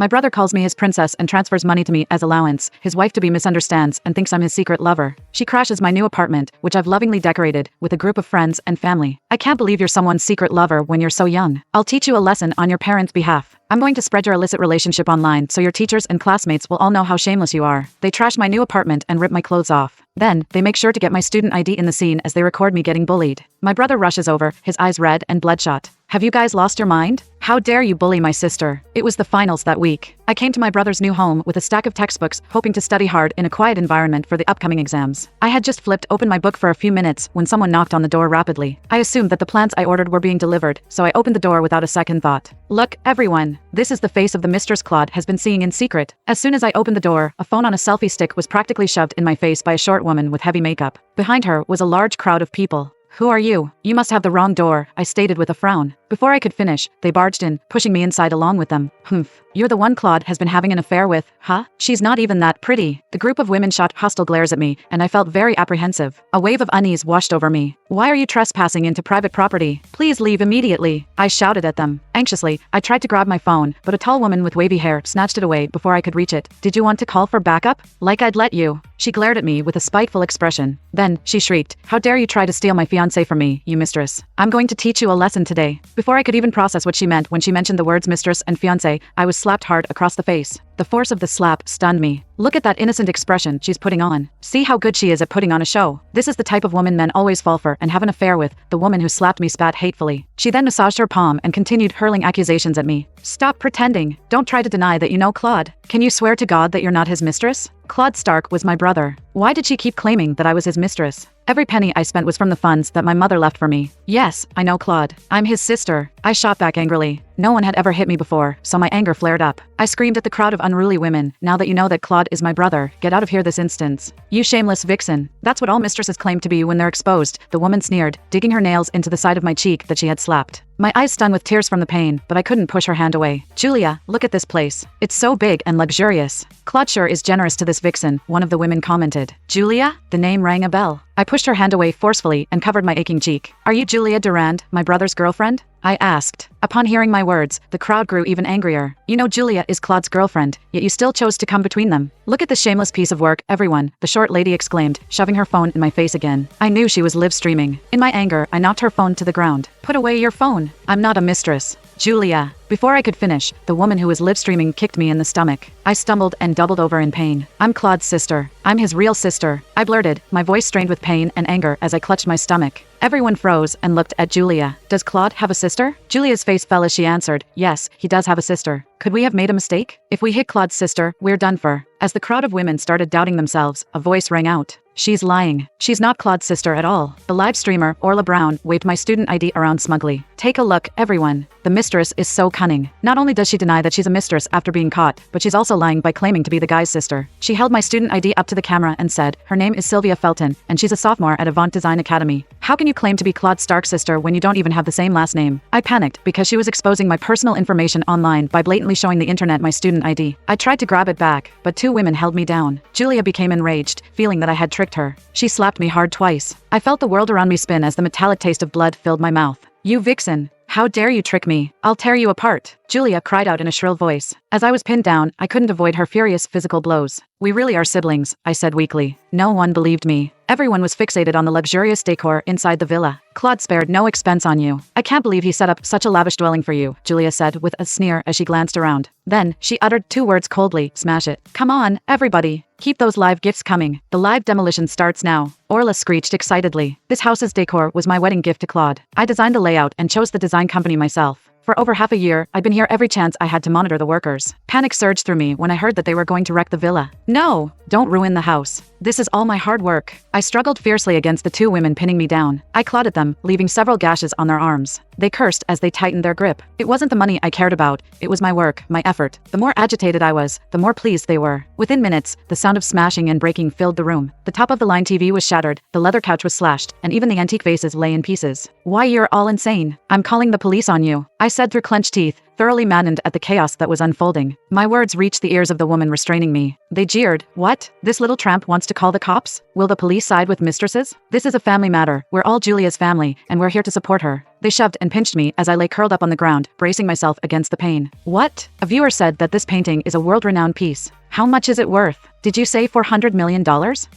My brother calls me his princess and transfers money to me as allowance. His wife to be misunderstands and thinks I'm his secret lover. She crashes my new apartment, which I've lovingly decorated, with a group of friends and family. I can't believe you're someone's secret lover when you're so young. I'll teach you a lesson on your parents' behalf. I'm going to spread your illicit relationship online so your teachers and classmates will all know how shameless you are. They trash my new apartment and rip my clothes off. Then, they make sure to get my student ID in the scene as they record me getting bullied. My brother rushes over, his eyes red and bloodshot. Have you guys lost your mind? How dare you bully my sister? It was the finals that week. I came to my brother's new home with a stack of textbooks, hoping to study hard in a quiet environment for the upcoming exams. I had just flipped open my book for a few minutes when someone knocked on the door rapidly. I assumed that the plants I ordered were being delivered, so I opened the door without a second thought. Look, everyone. This is the face of the mistress Claude has been seeing in secret. As soon as I opened the door, a phone on a selfie stick was practically shoved in my face by a short woman with heavy makeup. Behind her was a large crowd of people. Who are you? You must have the wrong door, I stated with a frown. Before I could finish, they barged in, pushing me inside along with them. Humph. You're the one Claude has been having an affair with, huh? She's not even that pretty. The group of women shot hostile glares at me, and I felt very apprehensive. A wave of unease washed over me. Why are you trespassing into private property? Please leave immediately, I shouted at them. Anxiously, I tried to grab my phone, but a tall woman with wavy hair snatched it away before I could reach it. Did you want to call for backup? Like I'd let you. She glared at me with a spiteful expression. Then, she shrieked, how dare you try to steal my fiancé from me, you mistress. I'm going to teach you a lesson today. Before I could even process what she meant when she mentioned the words mistress and fiancé, I was slapped hard across the face. The force of the slap stunned me. Look at that innocent expression she's putting on. See how good she is at putting on a show. This is the type of woman men always fall for and have an affair with. The woman who slapped me spat hatefully. She then massaged her palm and continued hurling accusations at me. Stop pretending. Don't try to deny that you know Claude. Can you swear to God that you're not his mistress? Claude Stark was my brother. Why did she keep claiming that I was his mistress? Every penny I spent was from the funds that my mother left for me. Yes, I know Claude. I'm his sister. I shot back angrily. No one had ever hit me before, so my anger flared up. I screamed at the crowd of unruly women, now that you know that Claude is my brother, get out of here this instant. You shameless vixen. That's what all mistresses claim to be when they're exposed, the woman sneered, digging her nails into the side of my cheek that she had slapped. My eyes stung with tears from the pain, but I couldn't push her hand away. Julia, look at this place. It's so big and luxurious. Claude sure is generous to this vixen, one of the women commented. Julia? The name rang a bell. I pushed her hand away forcefully and covered my aching cheek. Are you Julia Durand, my brother's girlfriend? I asked. Upon hearing my words, the crowd grew even angrier. You know Julia is Claude's girlfriend, yet you still chose to come between them. Look at this shameless piece of work, everyone, the short lady exclaimed, shoving her phone in my face again. I knew she was live streaming. In my anger, I knocked her phone to the ground. Put away your phone. I'm not a mistress. Julia. Before I could finish, the woman who was live streaming kicked me in the stomach. I stumbled and doubled over in pain. I'm Claude's sister. I'm his real sister, I blurted, my voice strained with pain and anger as I clutched my stomach. Everyone froze and looked at Julia. Does Claude have a sister? Julia's face fell as she answered, yes, he does have a sister. Could we have made a mistake? If we hit Claude's sister, we're done for. As the crowd of women started doubting themselves, a voice rang out. She's lying. She's not Claude's sister at all. The live streamer, Orla Brown, waved my student ID around smugly. Take a look, everyone. The mistress is so cunning. Not only does she deny that she's a mistress after being caught, but she's also lying by claiming to be the guy's sister. She held my student ID up to the camera and said, her name is Sylvia Felton, and she's a sophomore at Avant Design Academy. How can you claim to be Claude Stark's sister when you don't even have the same last name? I panicked because she was exposing my personal information online by blatantly showing the internet my student ID. I tried to grab it back, but two women held me down. Julia became enraged, feeling that I had tricked her. She slapped me hard twice. I felt the world around me spin as the metallic taste of blood filled my mouth. You vixen. How dare you trick me? I'll tear you apart. Julia cried out in a shrill voice. As I was pinned down, I couldn't avoid her furious physical blows. We really are siblings, I said weakly. No one believed me. Everyone was fixated on the luxurious decor inside the villa. Claude spared no expense on you. I can't believe he set up such a lavish dwelling for you, Julia said with a sneer as she glanced around. Then, she uttered two words coldly, smash it. Come on, everybody. Keep those live gifts coming. The live demolition starts now. Orla screeched excitedly. This house's decor was my wedding gift to Claude. I designed the layout and chose the design company myself. For over half a year, I'd been here every chance I had to monitor the workers. Panic surged through me when I heard that they were going to wreck the villa. No, don't ruin the house. This is all my hard work. I struggled fiercely against the two women pinning me down. I clawed at them, leaving several gashes on their arms. They cursed as they tightened their grip. It wasn't the money I cared about, it was my work, my effort. The more agitated I was, the more pleased they were. Within minutes, the sound of smashing and breaking filled the room. The top-of-the-line TV was shattered, the leather couch was slashed, and even the antique vases lay in pieces. Why, you're all insane. I'm calling the police on you, I said through clenched teeth, thoroughly maddened at the chaos that was unfolding. My words reached the ears of the woman restraining me. They jeered. What? This little tramp wants to call the cops? Will the police side with mistresses? This is a family matter. We're all Julia's family, and we're here to support her. They shoved and pinched me as I lay curled up on the ground, bracing myself against the pain. What? A viewer said that this painting is a world-renowned piece. How much is it worth? Did you say $400 million?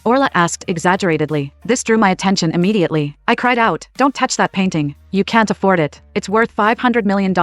Orla asked exaggeratedly. This drew my attention immediately. I cried out, don't touch that painting. You can't afford it. It's worth $500 million.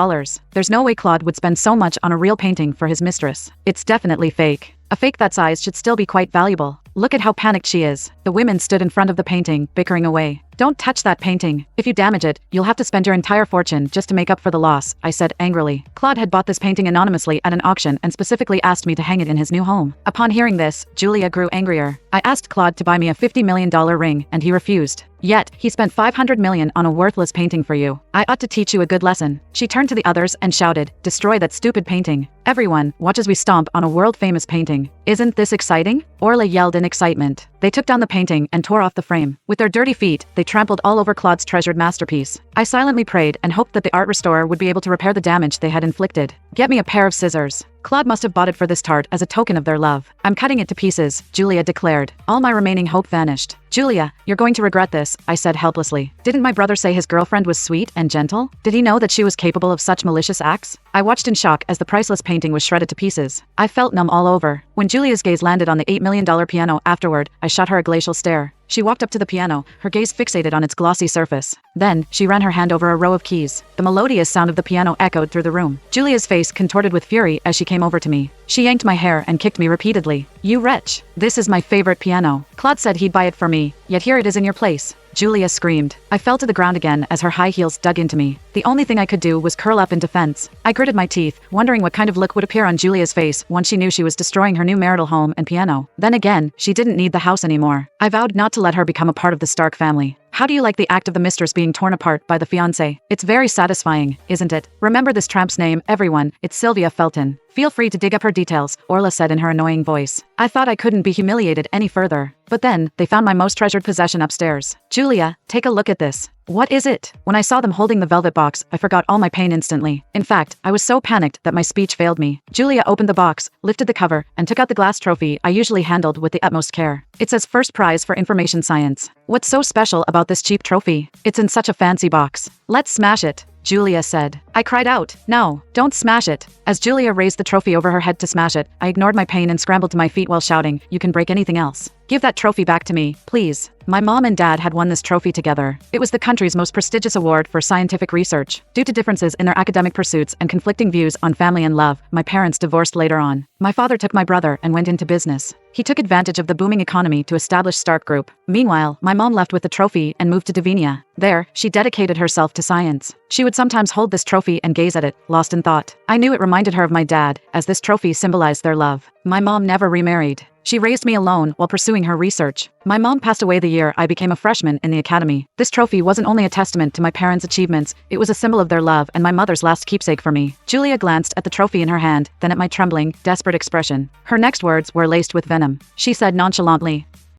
There's no way Claude would spend so much on a real painting for his mistress. It's definitely fake. A fake that size should still be quite valuable. Look at how panicked she is. The women stood in front of the painting, bickering away. Don't touch that painting. If you damage it, you'll have to spend your entire fortune just to make up for the loss, I said angrily. Claude had bought this painting anonymously at an auction and specifically asked me to hang it in his new home. Upon hearing this, Julia grew angrier. I asked Claude to buy me a $50 million ring, and he refused. Yet, he spent $500 million on a worthless painting for you. I ought to teach you a good lesson. She turned to the others and shouted, destroy that stupid painting. Everyone, watch as we stomp on a world-famous painting. Isn't this exciting? Orla yelled in excitement. They took down the painting and tore off the frame. With their dirty feet, they trampled all over Claude's treasured masterpiece. I silently prayed and hoped that the art restorer would be able to repair the damage they had inflicted. Get me a pair of scissors. Claude must have bought it for this tart as a token of their love. I'm cutting it to pieces, Julia declared. All my remaining hope vanished. Julia, you're going to regret this, I said helplessly. Didn't my brother say his girlfriend was sweet and gentle? Did he know that she was capable of such malicious acts? I watched in shock as the priceless painting was shredded to pieces. I felt numb all over. When Julia's gaze landed on the $8 million piano afterward, I shot her a glacial stare. She walked up to the piano, her gaze fixated on its glossy surface. Then, she ran her hand over a row of keys. The melodious sound of the piano echoed through the room. Julia's face contorted with fury as she came over to me. She yanked my hair and kicked me repeatedly. You wretch! This is my favorite piano. Claude said he'd buy it for me, yet here it is in your place. Julia screamed. I fell to the ground again as her high heels dug into me. The only thing I could do was curl up in defense. I gritted my teeth, wondering what kind of look would appear on Julia's face once she knew she was destroying her new marital home and piano. Then again, she didn't need the house anymore. I vowed not to let her become a part of the Stark family. How do you like the act of the mistress being torn apart by the fiancé? It's very satisfying, isn't it? Remember this tramp's name, everyone. It's Sylvia Felton. Feel free to dig up her details, Orla said in her annoying voice. I thought I couldn't be humiliated any further. But then, they found my most treasured possession upstairs. Julia, take a look at this. What is it? When I saw them holding the velvet box, I forgot all my pain instantly. In fact, I was so panicked that my speech failed me. Julia opened the box, lifted the cover, and took out the glass trophy I usually handled with the utmost care. It says first prize for information science. What's so special about this cheap trophy? It's in such a fancy box. Let's smash it, Julia said. I cried out, no, don't smash it. As Julia raised the trophy over her head to smash it, I ignored my pain and scrambled to my feet while shouting, you can break anything else. Give that trophy back to me, please. My mom and dad had won this trophy together. It was the country's most prestigious award for scientific research. Due to differences in their academic pursuits and conflicting views on family and love, my parents divorced later on. My father took my brother and went into business. He took advantage of the booming economy to establish Stark Group. Meanwhile, my mom left with the trophy and moved to Davinia. There, she dedicated herself to science. She would sometimes hold this trophy and gaze at it, lost in thought. I knew it reminded her of my dad, as this trophy symbolized their love. My mom never remarried. She raised me alone while pursuing her research. My mom passed away the year I became a freshman in the academy. This trophy wasn't only a testament to my parents' achievements, it was a symbol of their love and my mother's last keepsake for me. Julia glanced at the trophy in her hand, then at my trembling, desperate expression. Her next words were laced with venom. She said nonchalantly,